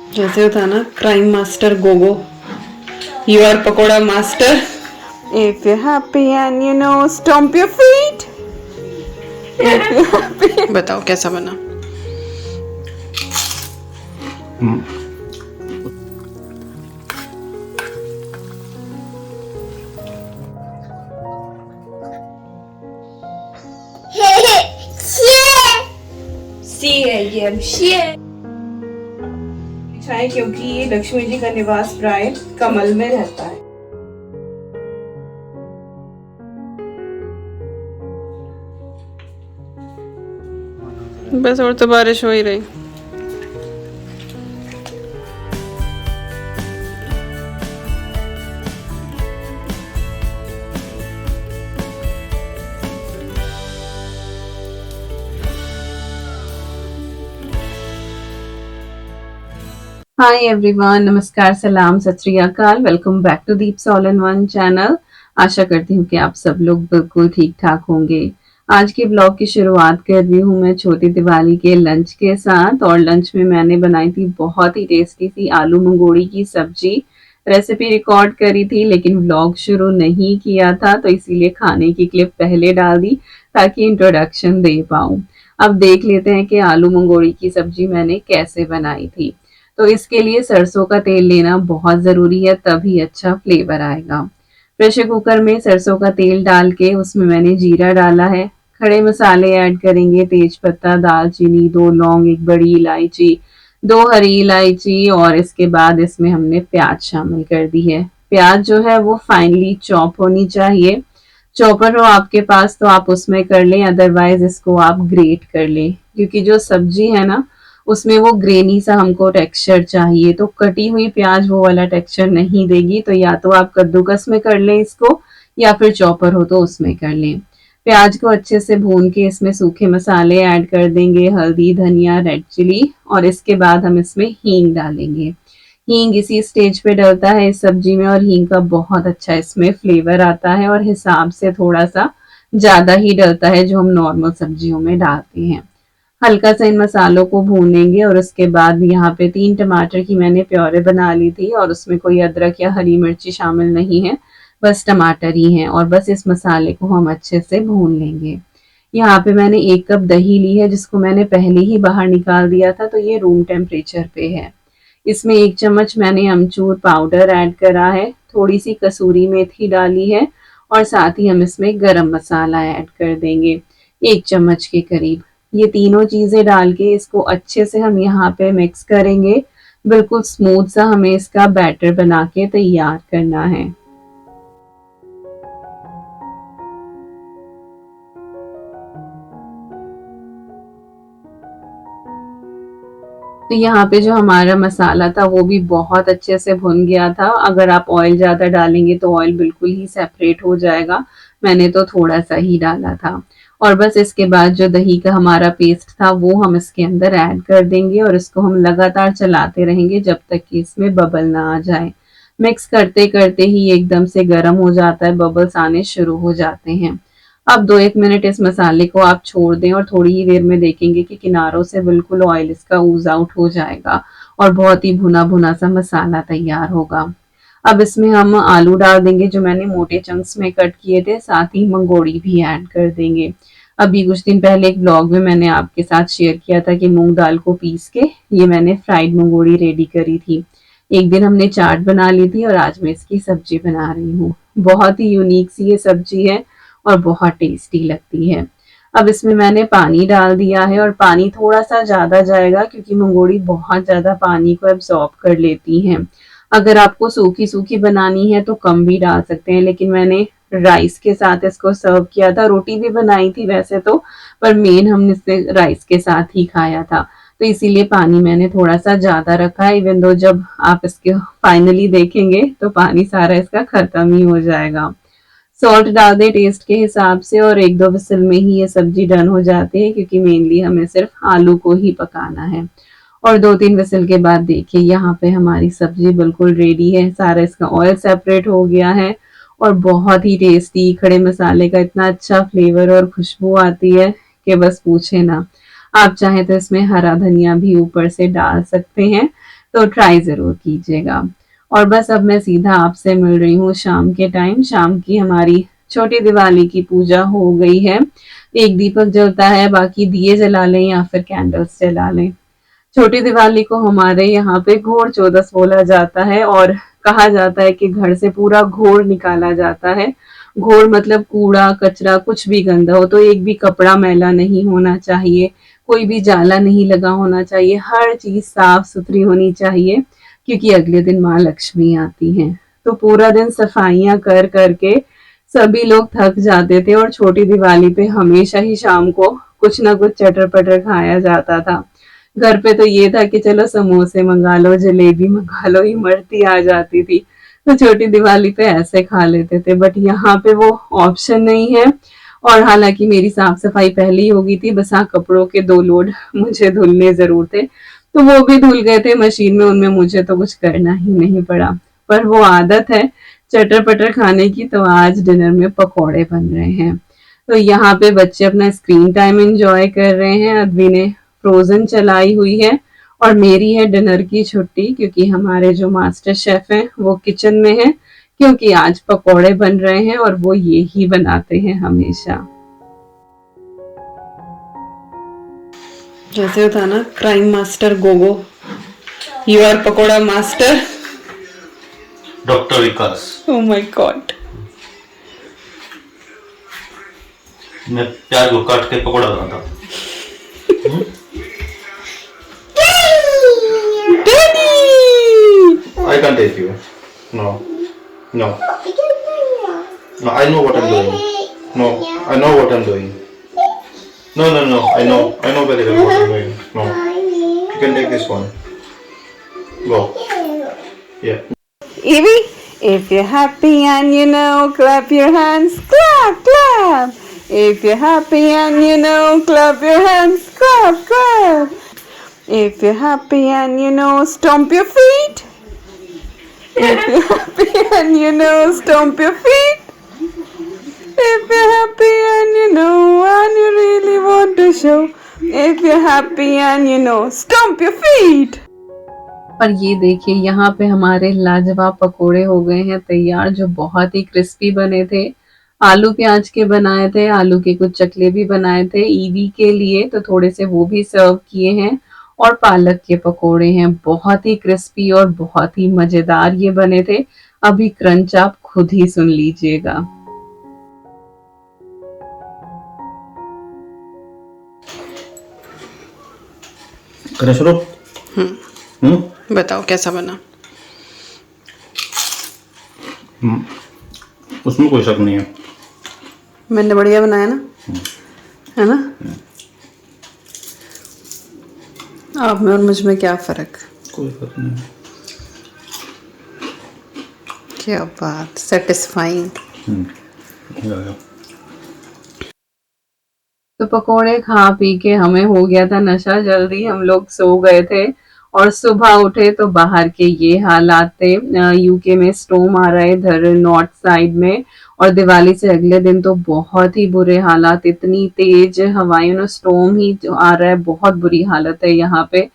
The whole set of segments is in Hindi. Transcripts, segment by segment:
जैसे होता है ना crime master Gogo, you are pakora master. If you happy and you know stomp your feet. If you happy. बताओ कैसा बना? क्योंकि ये लक्ष्मी जी का निवास प्राय कमल में रहता है। बस और तो बारिश हो ही रही। हाय एवरीवन, नमस्कार, सलाम, सत श्री अकाल। Welcome back to Deep's all in one channel. आशा करती हूँ कि आप सब लोग बिल्कुल ठीक ठाक होंगे। आज के ब्लॉग की शुरुआत कर रही हूँ मैं छोटी दिवाली के लंच के साथ। और लंच में मैंने बनाई थी बहुत ही टेस्टी सी आलू मंगोड़ी की सब्जी। रेसिपी रिकॉर्ड करी थी लेकिन व्लॉग शुरू नहीं किया था, तो इसीलिए खाने की क्लिप पहले डाल दी ताकि इंट्रोडक्शन दे पाऊँ। अब देख लेते हैं कि आलू मंगोड़ी की सब्जी मैंने कैसे बनाई थी। तो इसके लिए सरसों का तेल लेना बहुत ज़रूरी है, तभी अच्छा फ्लेवर आएगा। प्रेशर कुकर में सरसों का तेल डाल के उसमें मैंने जीरा डाला है। खड़े मसाले ऐड करेंगे, तेज पत्ता, दालचीनी, 2 लौंग, 1 बड़ी इलायची, 2 हरी इलायची और इसके बाद इसमें हमने प्याज शामिल कर दी है। प्याज जो है वो फाइनली चॉप होनी चाहिए। चॉपर हो आपके पास तो आप उसमें कर लें, अदरवाइज इसको आप ग्रेट कर लें, क्योंकि जो सब्जी है ना उसमें वो ग्रेनी सा हमको टेक्सचर चाहिए। तो कटी हुई प्याज वो वाला टेक्सचर नहीं देगी, तो या तो आप कद्दूकस में कर लें इसको या फिर चॉपर हो तो उसमें कर लें। प्याज को अच्छे से भून के इसमें सूखे मसाले ऐड कर देंगे, हल्दी, धनिया, रेड चिली और इसके बाद हम इसमें हींग डालेंगे। हींग इसी स्टेज पे डलता है इस सब्जी में और हींग का बहुत अच्छा इसमें फ्लेवर आता है और हिसाब से थोड़ा सा ज़्यादा ही डलता है जो हम नॉर्मल सब्जियों में डालते हैं। हल्का सा इन मसालों को भूनेंगे और उसके बाद यहाँ पे 3 टमाटर की मैंने प्योरे बना ली थी और उसमें कोई अदरक या हरी मिर्ची शामिल नहीं है, बस टमाटर ही हैं और बस इस मसाले को हम अच्छे से भून लेंगे। यहाँ पे मैंने 1 कप दही ली है जिसको मैंने पहले ही बाहर निकाल दिया था, तो ये रूम टेम्परेचर पे है। इसमें 1 चम्मच मैंने अमचूर पाउडर ऐड करा है, थोड़ी सी कसूरी मेथी डाली है और साथ ही हम इसमें गरम मसाला ऐड कर देंगे 1 चम्मच के करीब। ये तीनों चीज़ें डाल के इसको अच्छे से हम यहाँ पे मिक्स करेंगे। बिल्कुल स्मूथ सा हमें इसका बैटर बना के तैयार करना है। तो यहाँ पे जो हमारा मसाला था वो भी बहुत अच्छे से भुन गया था। अगर आप ऑयल ज़्यादा डालेंगे तो ऑयल बिल्कुल ही सेपरेट हो जाएगा। मैंने तो थोड़ा सा ही डाला था। और बस इसके बाद जो दही का हमारा पेस्ट था वो हम इसके अंदर ऐड कर देंगे और इसको हम लगातार चलाते रहेंगे जब तक कि इसमें बबल ना आ जाए। मिक्स करते करते ही एकदम से गर्म हो जाता है, बबल्स आने शुरू हो जाते हैं। अब 2-1 मिनट इस मसाले को आप छोड़ दें और थोड़ी ही देर में देखेंगे कि किनारों से बिल्कुल ऑयल इसका ऊज आउट हो जाएगा और बहुत ही भुना भुना सा मसाला तैयार होगा। अब इसमें हम आलू डाल देंगे जो मैंने मोटे चंक्स में कट किए थे, साथ ही मंगोड़ी भी ऐड कर देंगे। अभी कुछ दिन पहले एक ब्लॉग में मैंने आपके साथ शेयर किया था कि मूंग दाल को पीस के ये मैंने फ्राइड मंगोड़ी रेडी करी थी। एक दिन हमने चाट बना ली थी और आज मैं इसकी सब्जी बना रही हूँ। बहुत ही यूनिक सी ये सब्जी है और बहुत टेस्टी लगती है। अब इसमें मैंने पानी डाल दिया है और पानी थोड़ा सा ज़्यादा जाएगा क्योंकि मंगोड़ी बहुत ज़्यादा पानी को एब्जॉर्ब कर लेती हैं। अगर आपको सूखी सूखी बनानी है तो कम भी डाल सकते हैं, लेकिन मैंने राइस के साथ इसको सर्व किया था। रोटी भी बनाई थी वैसे तो, पर मेन हमने इसे राइस के साथ ही खाया था, तो इसीलिए पानी मैंने थोड़ा सा ज़्यादा रखा है। इवन दो जब आप इसके फाइनली देखेंगे तो पानी सारा इसका खत्म ही हो जाएगा। सॉल्ट डाल दें टेस्ट के हिसाब से और 1-2 विसल में ही ये सब्जी डन हो जाती है क्योंकि मेनली हमें सिर्फ आलू को ही पकाना है। और 2-3 विसल के बाद देखिए यहाँ पे हमारी सब्जी बिल्कुल रेडी है। सारा इसका ऑयल सेपरेट हो गया है और बहुत ही टेस्टी खड़े मसाले का इतना अच्छा फ्लेवर और खुशबू आती है कि बस पूछे ना। आप चाहें तो इसमें हरा धनिया भी ऊपर से डाल सकते हैं। तो ट्राई ज़रूर कीजिएगा। और बस अब मैं सीधा आपसे मिल रही हूँ शाम के टाइम। शाम की हमारी छोटी दिवाली की पूजा हो गई है। एक दीपक जलता है, बाकी दिए जला लें या फिर कैंडल्स जला लें। छोटी दिवाली को हमारे यहाँ पे घोर चौदस बोला जाता है और कहा जाता है कि घर से पूरा घोर निकाला जाता है। घोर मतलब कूड़ा कचरा कुछ भी गंदा हो तो एक भी कपड़ा मैला नहीं होना चाहिए, कोई भी जाला नहीं लगा होना चाहिए, हर चीज साफ सुथरी होनी चाहिए क्योंकि अगले दिन माँ लक्ष्मी आती हैं। तो पूरा दिन सफाइयां कर करके सभी लोग थक जाते थे और छोटी दिवाली पे हमेशा ही शाम को कुछ ना कुछ चटर पटर खाया जाता था। घर पे तो ये था कि चलो समोसे मंगा लो, जलेबी मंगा लो, इमरती आ जाती थी तो छोटी दिवाली पे ऐसे खा लेते थे। बट यहाँ पे वो ऑप्शन नहीं है। और हालांकि मेरी साफ सफाई पहले ही हो गई थी, बस हाँ कपड़ों के 2 लोड मुझे धुलने जरूर थे, तो वो भी धुल गए थे मशीन में, उनमें मुझे तो कुछ करना ही नहीं पड़ा। पर वो आदत है चटर पटर खाने की, तो आज डिनर में पकौड़े बन रहे हैं। तो यहाँ पे बच्चे अपना स्क्रीन टाइम एंजॉय कर रहे हैं, अद्वी ने फ्रोजन चलाई हुई है और मेरी है डिनर की छुट्टी क्योंकि हमारे जो मास्टर शेफ हैं वो किचन में है, क्योंकि आज पकौड़े बन रहे हैं और वो ये ही बनाते हैं हमेशा। जैसे होता ना crime master Gogo, you are pakora master doctor Vikas. Oh my God. मैं प्याज को काट के पकौड़ा बनाता हूँ। I can't take you. No. No. No, I know what I'm doing. No, I know what I'm doing. No, no, no. I know very well what I'm doing. No. You can take this one. Go. Yeah. Evie, if you're happy and you know, clap your hands, clap, clap. If you're happy and you know, clap your hands, clap, clap. If you're happy and you know, stomp your feet. If you're happy and you know, stomp your feet. If you're happy and you know, and you really want to show. If you're happy and you know, stomp your feet. पर ये देखिए यहाँ पे हमारे लाजवाब पकोड़े हो गए हैं तैयार, जो बहुत ही क्रिस्पी बने थे। आलू प्याज के बनाए थे, आलू के कुछ चकले भी बनाए थे ईवी के लिए, तो थोड़े से वो भी सर्व किए हैं। और पालक के पकोड़े हैं, बहुत ही क्रिस्पी और बहुत ही मजेदार ये बने थे। अभी क्रंच आप खुद ही सुन लीजिएगा। करें शुरू? बताओ कैसा बना? उसमें कोई शक नहीं है, मैंने बढ़िया बनाया ना, है ना? आप में और मुझ में क्या फर्क? कोई फर्क नहीं है। क्या बात, सेटिस्फाइंग। तो पकोड़े खा पी के हमें हो गया था नशा, जल्दी हम लोग सो गए थे और सुबह उठे तो बाहर के ये हालात थे। यूके में स्टॉर्म आ रहा है इधर नॉर्थ साइड में, और दिवाली से अगले दिन तो बहुत ही बुरे हालात, इतनी तेज हवाएं, स्टॉर्म ही जो आ रहा है, बहुत बुरी हालत है यहाँ पे,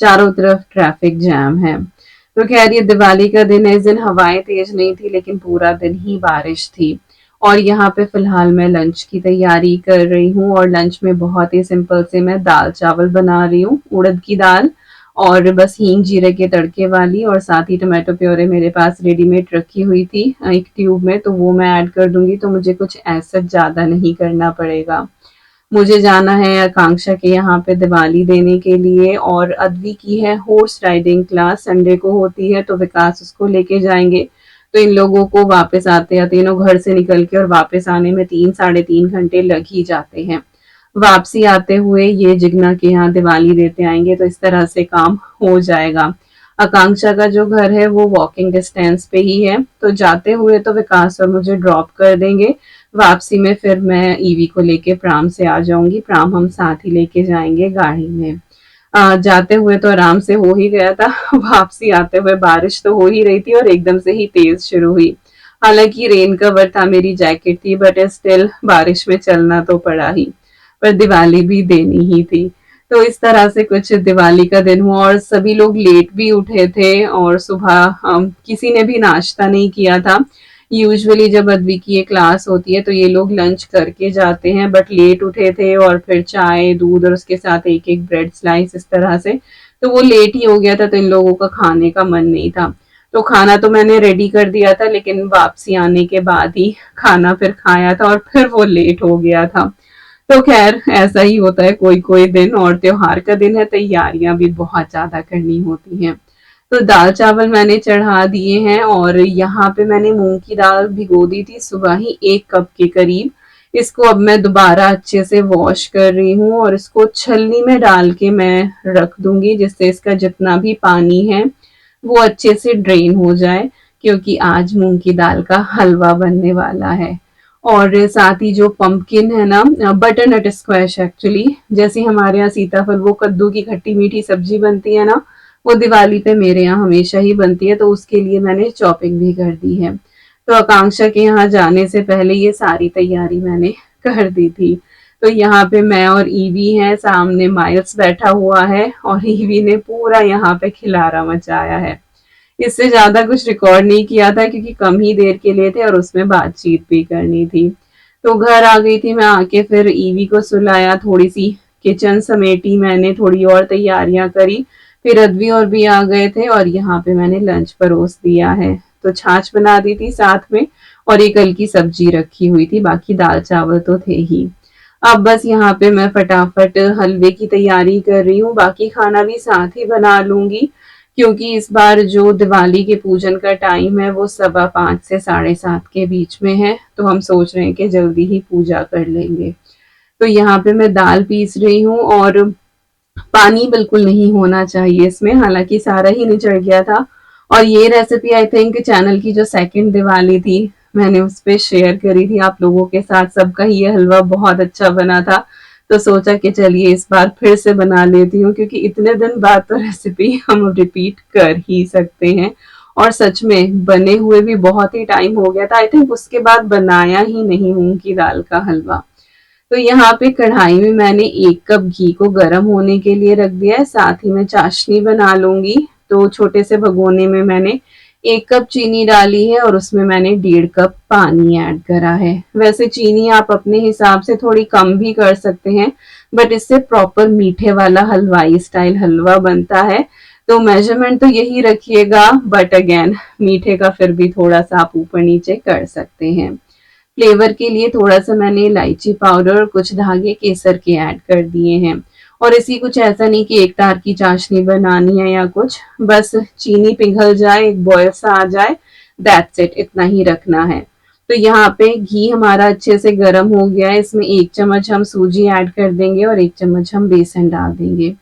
चारों तरफ ट्रैफिक जैम है। तो खैर ये दिवाली का दिन है, इस दिन हवाएं तेज नहीं थी लेकिन पूरा दिन ही बारिश थी। और यहाँ पे फिलहाल मैं लंच की तैयारी कर रही हूँ और लंच में बहुत ही सिंपल से मैं दाल चावल बना रही हूँ, उड़द की दाल, और बस हींग जीरे के तड़के वाली, और साथ ही टमाटो प्योरे मेरे पास रेडीमेड रखी हुई थी एक ट्यूब में, तो वो मैं ऐड कर दूंगी, तो मुझे कुछ ऐसा ज़्यादा नहीं करना पड़ेगा। मुझे जाना है आकांक्षा के यहाँ पे दिवाली देने के लिए, और अद्वी की है हॉर्स राइडिंग क्लास, संडे को होती है, तो विकास उसको लेके जाएंगे। तो इन लोगों को वापस आते या तीनों घर से निकल के और वापस आने में 3-3.5 घंटे लग ही जाते हैं। वापसी आते हुए ये जिग्ना के यहाँ दिवाली देते आएंगे, तो इस तरह से काम हो जाएगा। आकांक्षा का जो घर है वो वॉकिंग डिस्टेंस पे ही है, तो जाते हुए तो विकास और मुझे ड्रॉप कर देंगे, वापसी में फिर मैं ईवी को लेके प्राम से आ जाऊंगी, प्राम हम साथ ही लेके जाएंगे गाड़ी में। जाते हुए तो आराम से हो ही गया था, वापसी आते हुए बारिश तो हो ही रही थी और एकदम से ही तेज शुरू हुई। हालांकि रेन कवर था, मेरी जैकेट थी, बट स्टिल बारिश में चलना तो पड़ा ही, पर दिवाली भी देनी ही थी। तो इस तरह से कुछ दिवाली का दिन हुआ और सभी लोग लेट भी उठे थे और सुबह किसी ने भी नाश्ता नहीं किया था। यूजुअली जब अद्वी की ये क्लास होती है तो ये लोग लंच करके जाते हैं, बट लेट उठे थे और फिर चाय दूध और उसके साथ एक एक ब्रेड स्लाइस इस तरह से, तो वो लेट ही हो गया था, तो इन लोगों का खाने का मन नहीं था। तो खाना तो मैंने रेडी कर दिया था, लेकिन वापसी आने के बाद ही खाना फिर खाया था और फिर वो लेट हो गया था। तो खैर ऐसा ही होता है कोई कोई दिन, और त्योहार का दिन है, तैयारियां भी बहुत ज्यादा करनी होती हैं। तो दाल चावल मैंने चढ़ा दिए हैं और यहाँ पे मैंने मूंग की दाल भिगो दी थी सुबह ही 1 कप के करीब। इसको अब मैं दोबारा अच्छे से वॉश कर रही हूँ और इसको छलनी में डाल के मैं रख दूंगी, जिससे इसका जितना भी पानी है वो अच्छे से ड्रेन हो जाए, क्योंकि आज मूंग की दाल का हलवा बनने वाला है। और साथ ही जो पंपकिन है ना, बटरनट स्क्वैश एक्चुअली, जैसे हमारे यहाँ सीताफल वो कद्दू की खट्टी मीठी सब्जी बनती है ना, वो दिवाली पे मेरे यहाँ हमेशा ही बनती है, तो उसके लिए मैंने चॉपिंग भी कर दी है। तो आकांक्षा के यहाँ जाने से पहले ये सारी तैयारी मैंने कर दी थी। तो यहाँ पे मैं और ईवी हैं, सामने माइल्स बैठा हुआ है और ईवी ने पूरा यहाँ पे खिलारा मचाया है। इससे ज्यादा कुछ रिकॉर्ड नहीं किया था क्योंकि कम ही देर के लिए थे और उसमें बातचीत भी करनी थी। तो घर आ गई थी मैं, आके फिर ईवी को सुलाया, थोड़ी सी किचन समेटी मैंने, थोड़ी और तैयारियां करी। फिर अद्वी और भी आ गए थे और यहाँ पे मैंने लंच परोस दिया है। तो छाछ बना दी थी साथ में और एक हल्की सब्जी रखी हुई थी, बाकी दाल चावल तो थे ही। अब बस यहाँ पे मैं फटाफट हलवे की तैयारी कर रही हूँ, बाकी खाना भी साथ ही बना लूंगी, क्योंकि इस बार जो दिवाली के पूजन का टाइम है वो 5:15 से 7:30 के बीच में है, तो हम सोच रहे हैं कि जल्दी ही पूजा कर लेंगे। तो यहाँ पे मैं दाल पीस रही हूँ और पानी बिल्कुल नहीं होना चाहिए इसमें, हालांकि सारा ही निचड़ गया था। और ये रेसिपी आई थिंक चैनल की जो सेकंड दिवाली थी मैंने उस पे शेयर करी थी आप लोगों के साथ, सबका ये हलवा बहुत अच्छा बना था। तो सोचा कि चलिए इस बार फिर से बना लेती हूँ, क्योंकि इतने दिन बाद तो रेसिपी हम रिपीट कर ही सकते हैं। और सच में बने हुए भी बहुत ही टाइम हो गया था, आई थिंक उसके बाद बनाया ही नहीं मूंग की दाल का हलवा। तो यहाँ पे कढ़ाई में मैंने 1 कप घी को गर्म होने के लिए रख दिया है, साथ ही मैं चाशनी बना लूंगी। तो छोटे से भगोने में मैंने 1 कप चीनी डाली है और उसमें मैंने 1.5 कप पानी ऐड करा है। वैसे चीनी आप अपने हिसाब से थोड़ी कम भी कर सकते हैं, बट इससे प्रॉपर मीठे वाला हलवाई स्टाइल हलवा बनता है। तो मेजरमेंट तो यही रखिएगा, बट अगेन मीठे का फिर भी थोड़ा सा आप ऊपर नीचे कर सकते हैं। फ्लेवर के लिए थोड़ा सा मैंने इलायची पाउडर और कुछ धागे केसर के ऐड कर दिए हैं। और इसी कुछ ऐसा नहीं कि एक तार की चाशनी बनानी है या कुछ, बस चीनी पिघल जाए, एक बॉयल सा आ जाए, दैट्स इट, इतना ही रखना है। तो यहाँ पे घी हमारा अच्छे से गर्म हो गया है, इसमें 1 चम्मच हम सूजी ऐड कर देंगे और 1 चम्मच हम बेसन डाल देंगे।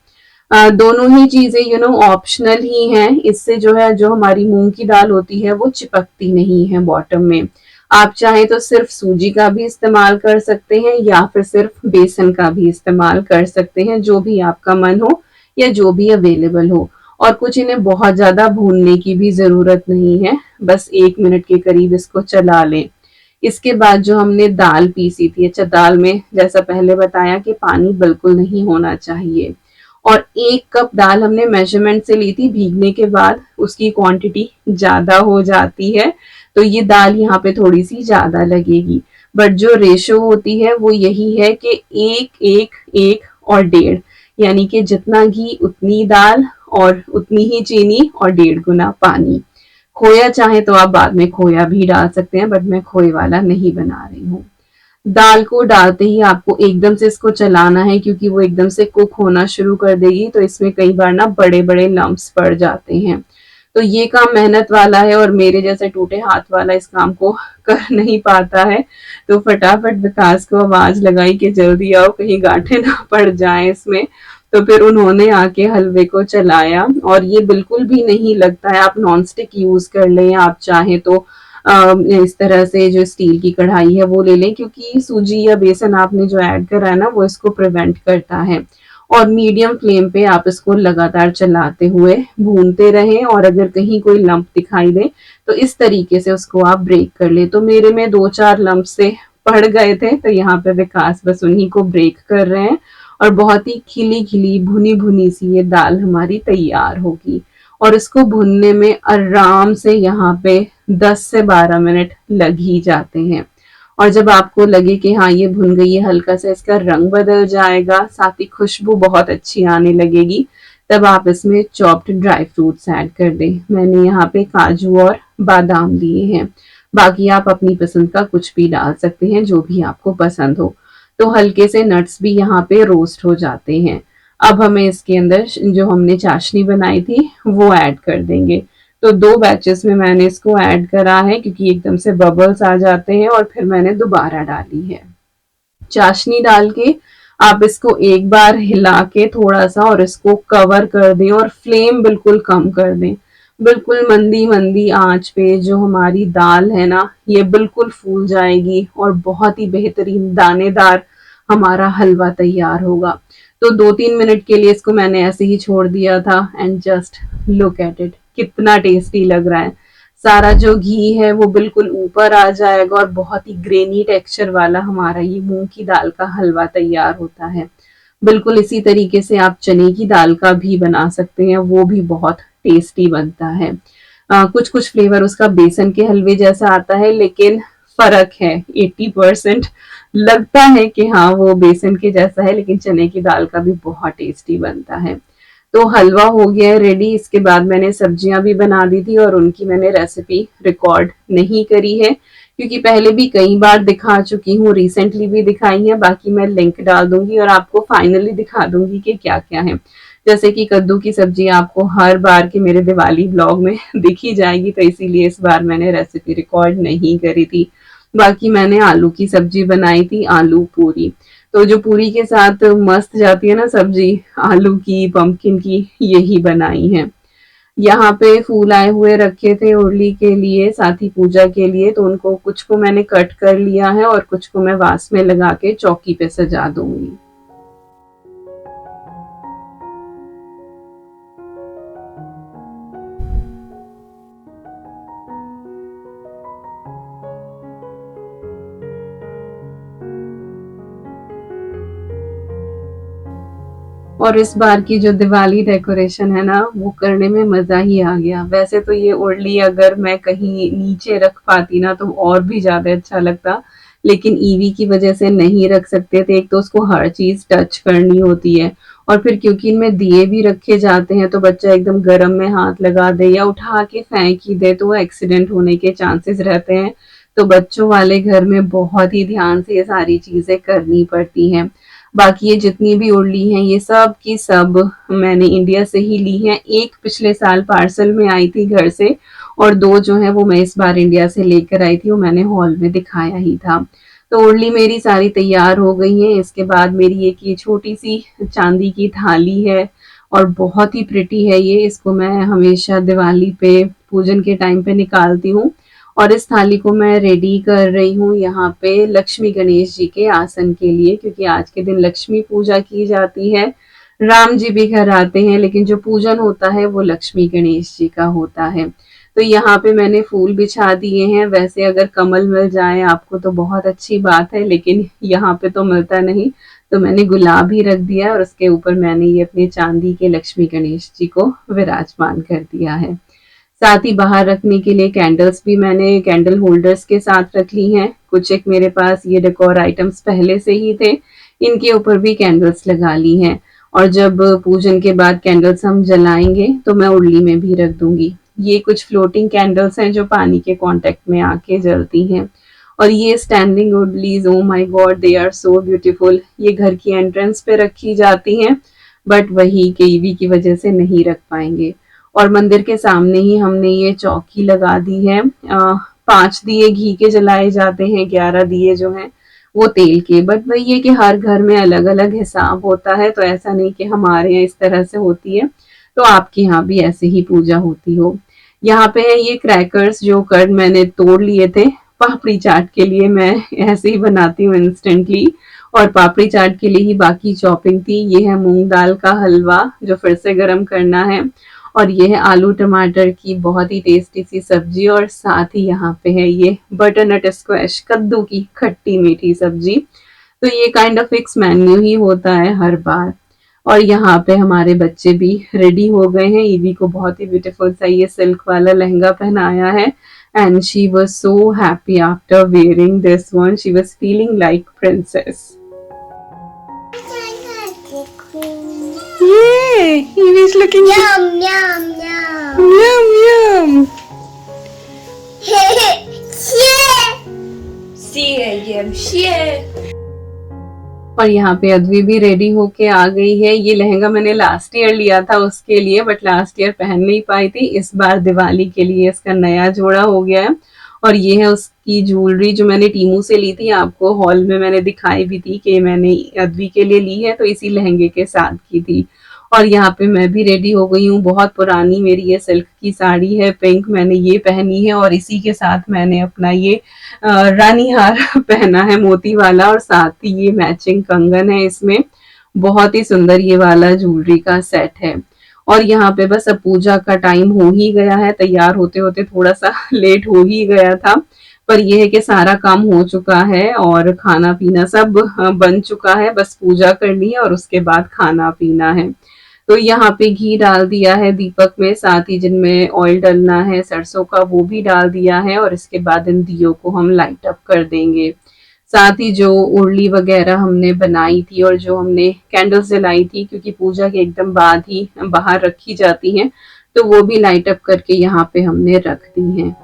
दोनों ही चीजें ऑप्शनल ही हैं, इससे जो है जो हमारी मूंग की दाल होती है वो चिपकती नहीं है बॉटम में। आप चाहे तो सिर्फ सूजी का भी इस्तेमाल कर सकते हैं या फिर सिर्फ बेसन का भी इस्तेमाल कर सकते हैं, जो भी आपका मन हो या जो भी अवेलेबल हो। और कुछ इन्हें बहुत ज्यादा भूनने की भी जरूरत नहीं है, बस 1 मिनट के करीब इसको चला लें। इसके बाद जो हमने दाल पीसी थी, अच्छा दाल में जैसा पहले बताया कि पानी बिल्कुल नहीं होना चाहिए। और 1 कप दाल हमने मेजरमेंट से ली थी, भीगने के बाद उसकी क्वांटिटी ज्यादा हो जाती है, तो ये दाल यहाँ पे थोड़ी सी ज्यादा लगेगी। बट जो रेशो होती है वो यही है कि 1 1 1 और 1.5, यानी कि जितना घी उतनी दाल और उतनी ही चीनी और 1.5 गुना पानी। खोया चाहे तो आप बाद में खोया भी डाल सकते हैं, बट मैं खोए वाला नहीं बना रही हूँ। दाल को डालते ही आपको एकदम से इसको चलाना है, क्योंकि वो एकदम से कुक होना शुरू कर देगी, तो इसमें कई बार ना बड़े बड़े लम्प्स पड़ जाते हैं। तो ये काम मेहनत वाला है और मेरे जैसे टूटे हाथ वाला इस काम को कर नहीं पाता है। तो फटाफट विकास को आवाज लगाई कि जल्दी आओ, कहीं गांठें ना पड़ जाएं इसमें। तो फिर उन्होंने आके हलवे को चलाया और ये बिल्कुल भी नहीं लगता है। आप नॉन स्टिक यूज कर लें, आप चाहें तो इस तरह से जो स्टील की कढ़ाई है वो ले लें, क्योंकि सूजी या बेसन आपने जो ऐड करा है ना वो इसको प्रिवेंट करता है। और मीडियम फ्लेम पे आप इसको लगातार चलाते हुए भूनते रहें, और अगर कहीं कोई लंप दिखाई दे तो इस तरीके से उसको आप ब्रेक कर ले। तो मेरे में 2 4 लंप से पड़ गए थे, तो यहाँ पे विकास बस उन्हीं को ब्रेक कर रहे हैं और बहुत ही खिली-खिली, भुनी-भुनी सी ये दाल हमारी तैयार होगी। और इसको भुनने में आराम से यहाँ पे 10 से 12 मिनट लग ही जाते हैं। और जब आपको लगे कि हाँ ये भुन गई है, हल्का सा इसका रंग बदल जाएगा, साथ ही खुशबू बहुत अच्छी आने लगेगी, तब आप इसमें चॉप्ड ड्राई फ्रूट्स ऐड कर दें। मैंने यहाँ पे काजू और बादाम लिए हैं, बाकी आप अपनी पसंद का कुछ भी डाल सकते हैं, जो भी आपको पसंद हो। तो हल्के से नट्स भी यहाँ पे रोस्ट हो जाते हैं। अब हमें इसके अंदर जो हमने चाशनी बनाई थी वो ऐड कर देंगे। तो 2 बैचेस में मैंने इसको ऐड करा है, क्योंकि एकदम से बबल्स आ जाते हैं और फिर मैंने दोबारा डाली है। चाशनी डाल के आप इसको एक बार हिला के थोड़ा सा और इसको कवर कर दें और फ्लेम बिल्कुल कम कर दें। बिल्कुल मंदी मंदी आंच पे जो हमारी दाल है ना, ये बिल्कुल फूल जाएगी और बहुत ही बेहतरीन दानेदार हमारा हलवा तैयार होगा। तो 2-3 मिनट के लिए इसको मैंने ऐसे ही छोड़ दिया था and just look at it, कितना टेस्टी लग रहा है। सारा जो घी है वो बिल्कुल ऊपर आ जाएगा और बहुत ही ग्रेनी टेक्सचर वाला हमारा ये मूंग की दाल का हलवा तैयार होता है। बिल्कुल इसी तरीके से आप चने की दाल का भी बना सकते हैं, वो भी बहुत टेस्टी बनता है। कुछ कुछ फ्लेवर उसका बेसन के हलवे जैसा आता है, लेकिन फर्क है 80%। लगता है कि हाँ वो बेसन के जैसा है, लेकिन चने की दाल का भी बहुत टेस्टी बनता है। तो हलवा हो गया है रेडी। इसके बाद मैंने सब्जियां भी बना दी थी और उनकी मैंने रेसिपी रिकॉर्ड नहीं करी है, क्योंकि पहले भी कई बार दिखा चुकी हूँ, रिसेंटली भी दिखाई है। बाकी मैं लिंक डाल दूंगी और आपको फाइनली दिखा दूंगी कि क्या क्या है। जैसे कि कद्दू की सब्जी आपको हर बार के मेरे दिवाली ब्लॉग में दिखी जाएगी, तो इसीलिए इस बार मैंने रेसिपी रिकॉर्ड नहीं करी थी। बाकी मैंने आलू की सब्जी बनाई थी, आलू पूरी। तो जो पूरी के साथ मस्त जाती है ना सब्जी, आलू की, पम्पकिन की, यही बनाई है। यहाँ पे फूल आए हुए रखे थे उर्ली के लिए, साथ ही पूजा के लिए, तो उनको कुछ को मैंने कट कर लिया है और कुछ को मैं वास में लगा के चौकी पे सजा दूंगी। और इस बार की जो दिवाली डेकोरेशन है ना, वो करने में मज़ा ही आ गया। वैसे तो ये उर्ली अगर मैं कहीं नीचे रख पाती ना, तो और भी ज़्यादा अच्छा लगता, लेकिन ईवी की वजह से नहीं रख सकते थे। एक तो उसको हर चीज़ टच करनी होती है, और फिर क्योंकि इनमें दिए भी रखे जाते हैं, तो बच्चा एकदम गरम में हाथ लगा दे या उठा के फेंक ही दे, तो वो एक्सीडेंट होने के चांसेस रहते हैं। तो बच्चों वाले घर में बहुत ही ध्यान से ये सारी चीज़ें करनी पड़ती हैं। बाकी ये जितनी भी उर्ली हैं, ये सब की सब मैंने इंडिया से ही ली हैं। एक पिछले साल पार्सल में आई थी घर से, और 2 जो हैं वो मैं इस बार इंडिया से लेकर आई थी, वो मैंने हॉल में दिखाया ही था। तो उर्ली मेरी सारी तैयार हो गई हैं। इसके बाद मेरी एक ये छोटी सी चांदी की थाली है, और बहुत ही प्रिटी है ये। इसको मैं हमेशा दिवाली पे पूजन के टाइम पे निकालती हूँ। और इस थाली को मैं रेडी कर रही हूँ यहाँ पे लक्ष्मी गणेश जी के आसन के लिए, क्योंकि आज के दिन लक्ष्मी पूजा की जाती है। राम जी भी घर आते हैं, लेकिन जो पूजन होता है वो लक्ष्मी गणेश जी का होता है। तो यहाँ पे मैंने फूल बिछा दिए हैं। वैसे अगर कमल मिल जाए आपको तो बहुत अच्छी बात है, लेकिन यहाँ पे तो मिलता नहीं, तो मैंने गुलाब ही रख दिया और उसके ऊपर मैंने ये अपने चांदी के लक्ष्मी गणेश जी को विराजमान कर दिया है। साथ ही बाहर रखने के लिए कैंडल्स भी मैंने कैंडल होल्डर्स के साथ रख ली हैं। कुछ एक मेरे पास ये डेकोर आइटम्स पहले से ही थे, इनके ऊपर भी कैंडल्स लगा ली हैं। और जब पूजन के बाद कैंडल्स हम जलाएंगे तो मैं उर्ली में भी रख दूंगी। ये कुछ फ्लोटिंग कैंडल्स हैं जो पानी के कांटेक्ट में आके जलती हैं। और ये स्टैंडिंग उर्लीज, oh my god, they are so beautiful. ये घर की एंट्रेंस पे रखी जाती हैं, बट वही केवी की वजह से नहीं रख पाएंगे। और मंदिर के सामने ही हमने ये चौकी लगा दी है। 5 दिए घी के जलाए जाते हैं, 11 दिए जो हैं वो तेल के। बट वही है कि हर घर में अलग अलग हिसाब होता है, तो ऐसा नहीं कि हमारे यहाँ इस तरह से होती है तो आपके यहाँ भी ऐसे ही पूजा होती हो। यहाँ पे है ये क्रैकर्स जो कर्ड मैंने तोड़ लिए थे पापड़ी चाट के लिए। मैं ऐसे ही बनाती हूँ इंस्टेंटली, और पापड़ी चाट के लिए ही बाकी चॉपिंग थी। ये है मूंग दाल का हलवा जो फिर से गर्म करना है, और ये है आलू टमाटर की बहुत ही टेस्टी सी सब्जी, और साथ ही यहाँ पे है ये बटरनट स्क्वैश, कद्दू की खट्टी मीठी सब्जी। तो ये काइंड ऑफ फिक्स मेन्यू ही होता है हर बार। और यहाँ पे हमारे बच्चे भी रेडी हो गए हैं। ईवी को बहुत ही ब्यूटीफुल सा ये सिल्क वाला लहंगा पहनाया है and she was so happy after wearing this one. She was feeling like princess. Yay! Evie's looking Yum, yum, yum. yum yum. और यहाँ पे अद्वी भी रेडी होके आ गई है। ये लहंगा मैंने लास्ट ईयर लिया था उसके लिए, बट लास्ट ईयर पहन नहीं पाई थी। इस बार दिवाली के लिए इसका नया जोड़ा हो गया है। और ये है उसकी ज्वेलरी जो मैंने टीमू से ली थी, आपको हॉल में मैंने दिखाई भी थी कि मैंने अद्वी के लिए ली है, तो इसी लहंगे के साथ की थी। और यहाँ पे मैं भी रेडी हो गई हूँ। बहुत पुरानी मेरी ये सिल्क की साड़ी है पिंक, मैंने ये पहनी है और इसी के साथ मैंने अपना ये रानी हार पहना है मोती वाला, और साथ ही ये मैचिंग कंगन है इसमें। बहुत ही सुंदर ये वाला ज्वेलरी का सेट है। और यहाँ पे बस अब पूजा का टाइम हो ही गया है, तैयार होते होते थोड़ा सा लेट हो ही गया था, पर यह है कि सारा काम हो चुका है और खाना पीना सब बन चुका है। बस पूजा करनी है और उसके बाद खाना पीना है। तो यहाँ पे घी डाल दिया है दीपक में, साथ ही जिनमें ऑयल डलना है सरसों का वो भी डाल दिया है, और इसके बाद इन दियों को हम लाइट अप कर देंगे। साथ ही जो उर्ली वगैरह हमने बनाई थी और जो हमने कैंडल्स जलाई थी, क्योंकि पूजा के एकदम बाद ही बाहर रखी जाती हैं, तो वो भी लाइट अप करके यहाँ पे हमने रख दी हैं।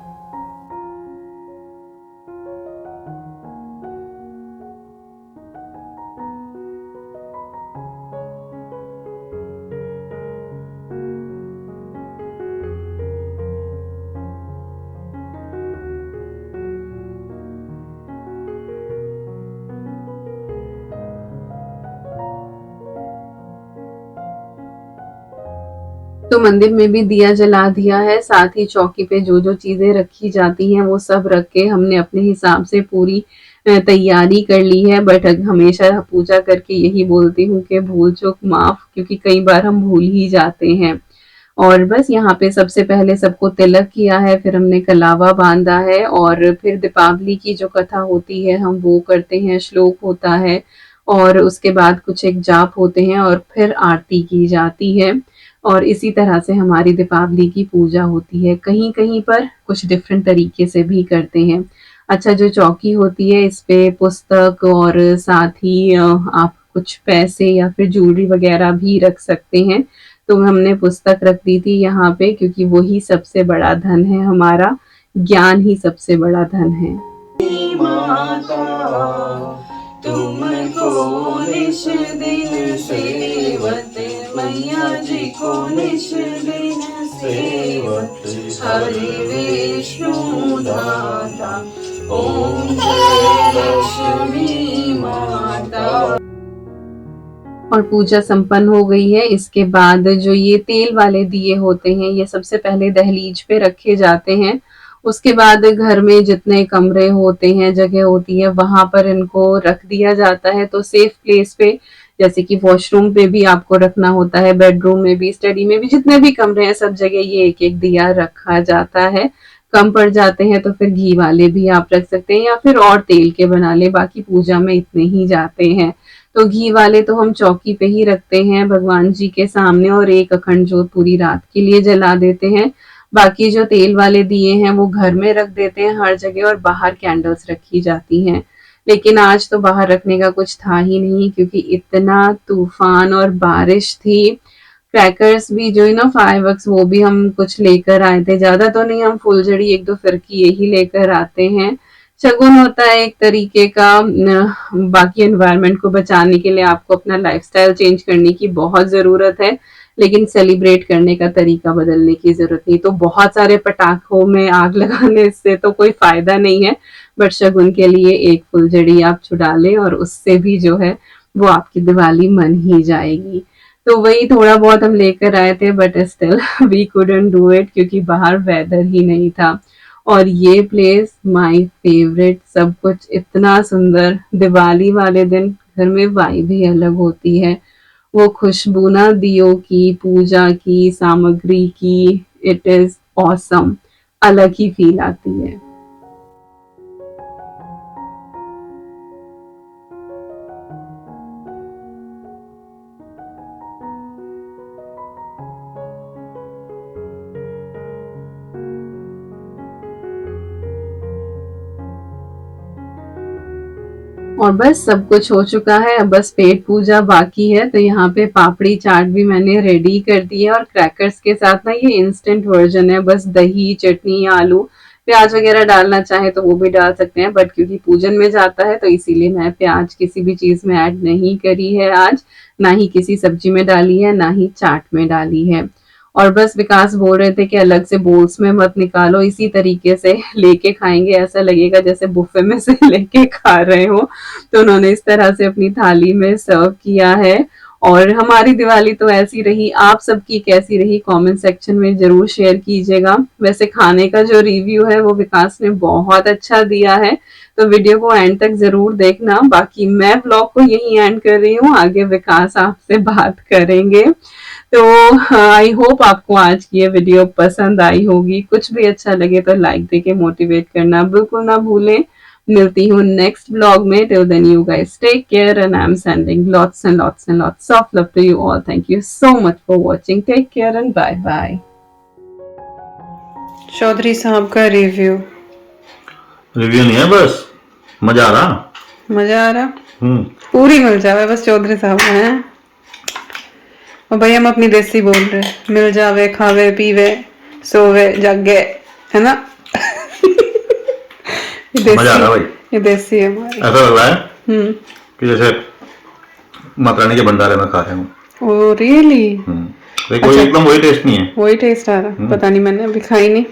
तो मंदिर में भी दिया जला दिया है, साथ ही चौकी पे जो जो चीजें रखी जाती हैं वो सब रख के हमने अपने हिसाब से पूरी तैयारी कर ली है। बट हमेशा पूजा करके यही बोलती हूँ कि भूल चूक माफ, क्योंकि कई बार हम भूल ही जाते हैं। और बस यहाँ पे सबसे पहले सबको तिलक किया है, फिर हमने कलावा बांधा है, और फिर दीपावली की जो कथा होती है हम वो करते हैं, श्लोक होता है और उसके बाद कुछ एक जाप होते हैं और फिर आरती की जाती है। और इसी तरह से हमारी दीपावली की पूजा होती है। कहीं कहीं पर कुछ डिफरेंट तरीके से भी करते हैं। अच्छा, जो चौकी होती है इस पे पुस्तक और साथ ही आप कुछ पैसे या फिर ज्वेलरी वगैरह भी रख सकते हैं। तो हमने पुस्तक रख दी थी यहाँ पे, क्योंकि वही सबसे बड़ा धन है हमारा, ज्ञान ही सबसे बड़ा धन है। माता तुमको निश दिन सेवत, मैया जी को निश दिन सेवत, हरि विष्णु दाता, ओम लक्ष्मी माता। और पूजा संपन्न हो गई है। इसके बाद जो ये तेल वाले दिए होते हैं ये सबसे पहले दहलीज पे रखे जाते हैं। उसके बाद घर में जितने कमरे होते हैं, जगह होती है, वहां पर इनको रख दिया जाता है। तो सेफ प्लेस पे, जैसे कि वॉशरूम पे भी आपको रखना होता है, बेडरूम में भी, स्टडी में भी, जितने भी कमरे हैं सब जगह ये एक एक दिया रखा जाता है। कम पड़ जाते हैं तो फिर घी वाले भी आप रख सकते हैं या फिर और तेल के बना ले, बाकी पूजा में इतने ही जाते हैं। तो घी वाले तो हम चौकी पे ही रखते हैं भगवान जी के सामने, और एक अखंड ज्योत पूरी रात के लिए जला देते हैं। बाकी जो तेल वाले दिए हैं वो घर में रख देते हैं हर जगह, और बाहर कैंडल्स रखी जाती हैं। लेकिन आज तो बाहर रखने का कुछ था ही नहीं, क्योंकि इतना तूफान और बारिश थी। क्रैकर्स भी जो है ना, फायरवर्क्स, वो भी हम कुछ लेकर आए थे, ज्यादा तो नहीं, हम फुलझड़ी एक दो फिरकी यही लेकर आते हैं। शगुन होता है एक तरीके का। बाकी एनवायरनमेंट को बचाने के लिए आपको अपना लाइफस्टाइल चेंज करने की बहुत जरूरत है, लेकिन सेलिब्रेट करने का तरीका बदलने की जरूरत नहीं। तो बहुत सारे पटाखों में आग लगाने से तो कोई फायदा नहीं है, बट शगुन के लिए एक फुलझड़ी आप छुड़ा लें और उससे भी जो है वो आपकी दिवाली मन ही जाएगी। तो वही थोड़ा बहुत हम लेकर आए थे, but still we couldn't do it, क्योंकि बाहर वेदर ही नहीं था। और ये प्लेस माय फेवरेट, सब कुछ इतना सुंदर। दिवाली वाले दिन घर में वाइब ही अलग होती है। वो खुशबू ना दियों की, पूजा की, सामग्री की, इट इज ऑसम, अलग ही फील आती है। और बस सब कुछ हो चुका है, अब बस पेट पूजा बाकी है। तो यहाँ पे पापड़ी चाट भी मैंने रेडी कर दी है, और क्रैकर्स के साथ ना ये इंस्टेंट वर्जन है, बस दही, चटनी, आलू, प्याज वगैरह डालना चाहे तो वो भी डाल सकते हैं, बट क्योंकि पूजन में जाता है तो इसीलिए मैं प्याज किसी भी चीज में ऐड नहीं करी है आज, ना ही किसी सब्जी में डाली है, ना ही चाट में डाली है। और बस विकास बोल रहे थे कि अलग से बोल्स में मत निकालो, इसी तरीके से लेके खाएंगे, ऐसा लगेगा जैसे बुफे में से लेके खा रहे हो। तो उन्होंने इस तरह से अपनी थाली में सर्व किया है। और हमारी दिवाली तो ऐसी रही, आप सबकी कैसी रही कमेंट सेक्शन में जरूर शेयर कीजिएगा। वैसे खाने का जो रिव्यू है वो विकास ने बहुत अच्छा दिया है, तो वीडियो को एंड तक जरूर देखना। बाकी मैं ब्लॉग को यही एंड कर रही हूँ, आगे विकास आपसे बात करेंगे। तो आई होप आपको आज की ये वीडियो पसंद आई होगी। कुछ भी अच्छा लगे तो लाइक देके मोटिवेट करना बिल्कुल ना भूलें। मिलती हूँ नेक्स्ट ब्लॉग में। Till then you guys take care, and I am sending lots and lots and lots of love to you all. Thank you so much for watching. Take care and bye bye. Chaudhary साहब का रिव्यू नहीं है, बस मजा आ रहा। मजा आ रहा, पूरी मिल जावे बस चौधरी साहब हैं। और भाई हम अपनी देसी बोल रहे, मिल जावे, खावे, पीवे, सोवे, जागे, है ना। मजा आ रहा भाई, ये देसी है हमारी। ऐसा लग रहा है कि जैसे माता रानी के भंडारे में खा रहे हूँ। Oh really? कोई एकदम वही टेस्ट नहीं है। वही टेस्ट आ रहा, पता नहीं, मैंने अभी खाई नहीं,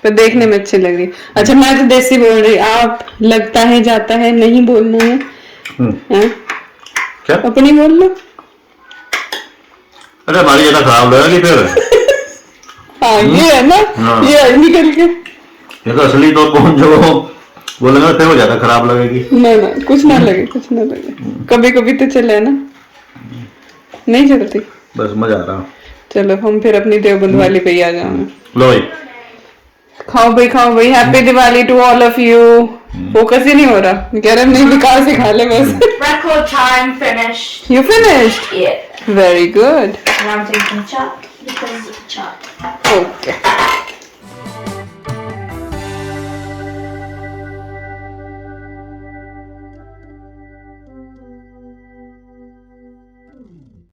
पर देखने में अच्छी लग रही। अच्छा मैं तो देसी बोल रही, आप लगता है जाता है नहीं बोलना है, क्या अपनी बोल लो। अरे हमारी ज्यादा खराब लगेगी फिर। हाँ ये है ना, ये निकल के ये तो असली तो कौन जो बोलेगा फिर वो ज्यादा खराब लगेगी। ना ना कुछ ना लगे, कुछ ना लगे, कभी कभी तो चले ना, नहीं चलती। बस मजा आ रहा। चलो हम फिर अपनी देवबंद वाली पे ही आ जाओ। लो भाई खाओ भाई, happy Diwali to all of you. Focus ही नहीं हो रहा, कह रहे नहीं विकास ही खा ले बस। Record time finished. You finished? Yeah. Very good. And I'm taking the chart because of the chart. Okay.